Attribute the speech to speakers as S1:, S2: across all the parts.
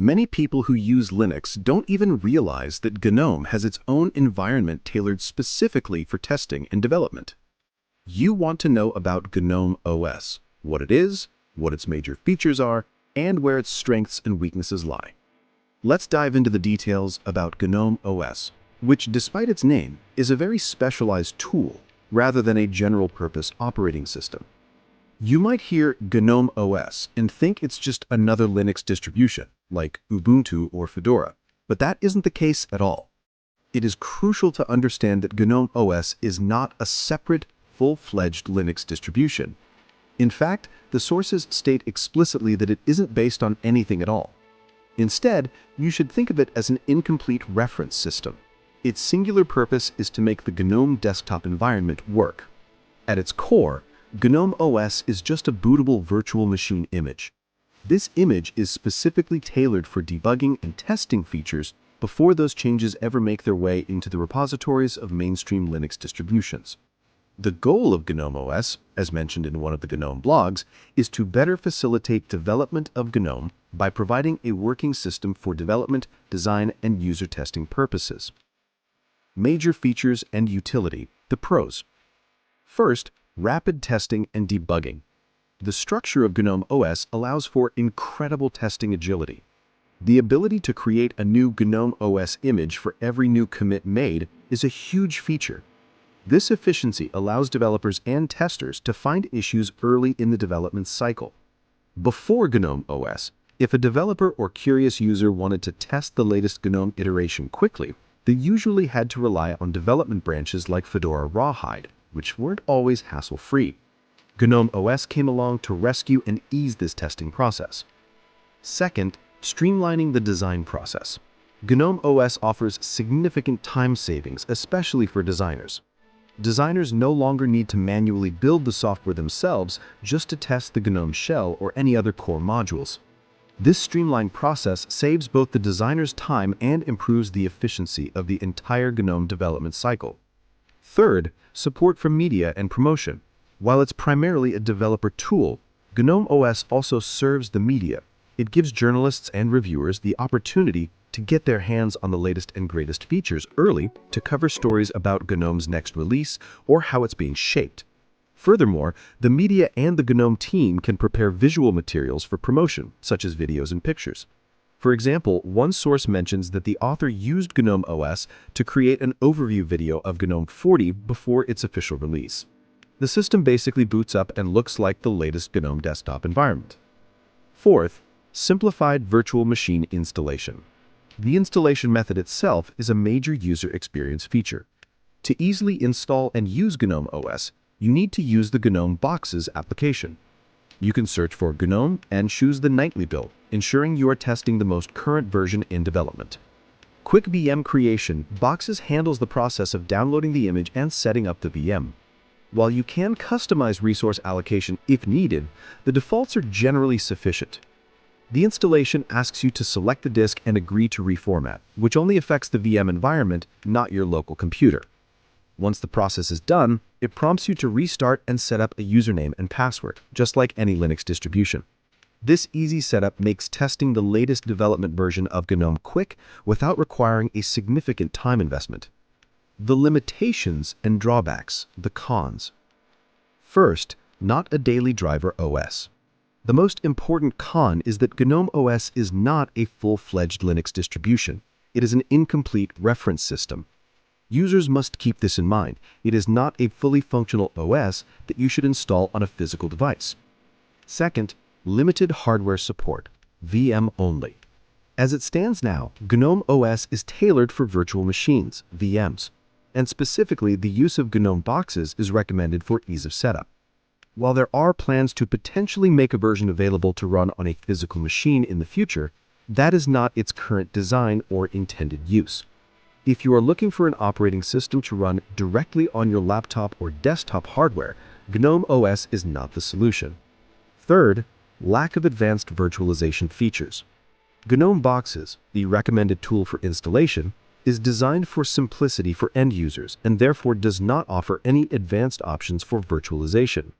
S1: Many people who use Linux don't even realize that GNOME has its own environment tailored specifically for testing and development. You want to know about GNOME OS, what it is, what its major features are, and where its strengths and weaknesses lie. Let's dive into the details about GNOME OS, which, despite its name, is a very specialized tool rather than a general-purpose operating system. You might hear GNOME OS and think it's just another Linux distribution, like Ubuntu or Fedora, but that isn't the case at all. It is crucial to understand that GNOME OS is not a separate, full-fledged Linux distribution. In fact, the sources state explicitly that it isn't based on anything at all. Instead, you should think of it as an incomplete reference system. Its singular purpose is to make the GNOME desktop environment work. At its core, GNOME OS is just a bootable virtual machine image. This image is specifically tailored for debugging and testing features before those changes ever make their way into the repositories of mainstream Linux distributions. The goal of GNOME OS, as mentioned in one of the GNOME blogs, is to better facilitate development of GNOME by providing a working system for development, design, and user testing purposes. Major features and utility, the pros. First, rapid testing and debugging. The structure of GNOME OS allows for incredible testing agility. The ability to create a new GNOME OS image for every new commit made is a huge feature. This efficiency allows developers and testers to find issues early in the development cycle. Before GNOME OS, if a developer or curious user wanted to test the latest GNOME iteration quickly, they usually had to rely on development branches like Fedora Rawhide, which weren't always hassle-free. GNOME OS came along to rescue and ease this testing process. Second, streamlining the design process. GNOME OS offers significant time savings, especially for designers. Designers no longer need to manually build the software themselves just to test the GNOME shell or any other core modules. This streamlined process saves both the designer's time and improves the efficiency of the entire GNOME development cycle. Third, support for media and promotion. While it's primarily a developer tool, GNOME OS also serves the media. It gives journalists and reviewers the opportunity to get their hands on the latest and greatest features early to cover stories about GNOME's next release or how it's being shaped. Furthermore, the media and the GNOME team can prepare visual materials for promotion, such as videos and pictures. For example, one source mentions that the author used GNOME OS to create an overview video of GNOME 40 before its official release. The system basically boots up and looks like the latest GNOME desktop environment. Fourth, simplified virtual machine installation. The installation method itself is a major user experience feature. To easily install and use GNOME OS, you need to use the GNOME Boxes application. You can search for GNOME and choose the nightly build, ensuring you are testing the most current version in development. Quick VM creation, Boxes handles the process of downloading the image and setting up the VM. While you can customize resource allocation if needed, the defaults are generally sufficient. The installation asks you to select the disk and agree to reformat, which only affects the VM environment, not your local computer. Once the process is done, it prompts you to restart and set up a username and password, just like any Linux distribution. This easy setup makes testing the latest development version of GNOME quick without requiring a significant time investment. The limitations and drawbacks, the cons. First, not a daily driver OS. The most important con is that GNOME OS is not a full-fledged Linux distribution. It is an incomplete reference system. Users must keep this in mind. It is not a fully functional OS that you should install on a physical device. Second, limited hardware support, VM only. As it stands now, GNOME OS is tailored for virtual machines, VMs, and specifically the use of GNOME Boxes is recommended for ease of setup. While there are plans to potentially make a version available to run on a physical machine in the future, that is not its current design or intended use. If you are looking for an operating system to run directly on your laptop or desktop hardware, GNOME OS is not the solution. Third, lack of advanced virtualization features. GNOME Boxes, the recommended tool for installation, is designed for simplicity for end users and therefore does not offer any advanced options for virtualization.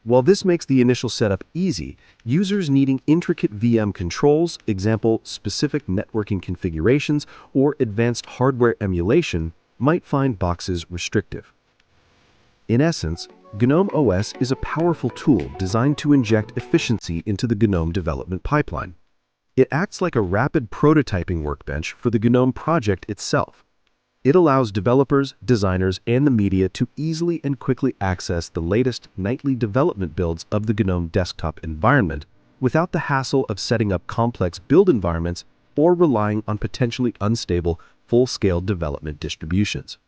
S1: While this makes the initial setup easy, users needing intricate VM controls, example, specific networking configurations, or advanced hardware emulation, might find Boxes restrictive. In essence, GNOME OS is a powerful tool designed to inject efficiency into the GNOME development pipeline. It acts like a rapid prototyping workbench for the GNOME project itself. It allows developers, designers, and the media to easily and quickly access the latest nightly development builds of the GNOME desktop environment without the hassle of setting up complex build environments or relying on potentially unstable full-scale development distributions.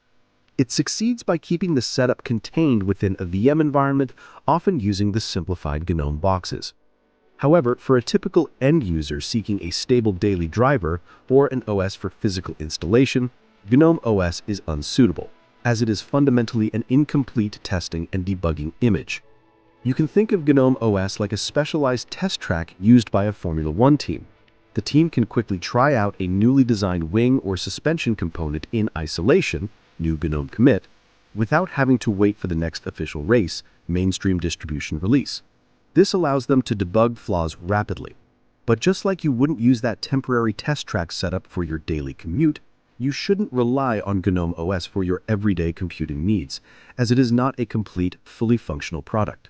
S1: It succeeds by keeping the setup contained within a VM environment, often using the simplified GNOME boxes. However, for a typical end user seeking a stable daily driver or an OS for physical installation, GNOME OS is unsuitable, as it is fundamentally an incomplete testing and debugging image. You can think of GNOME OS like a specialized test track used by a Formula One team. The team can quickly try out a newly designed wing or suspension component in isolation, new GNOME commit, without having to wait for the next official race, mainstream distribution release. This allows them to debug flaws rapidly. But just like you wouldn't use that temporary test track setup for your daily commute, you shouldn't rely on GNOME OS for your everyday computing needs, as it is not a complete, fully functional product.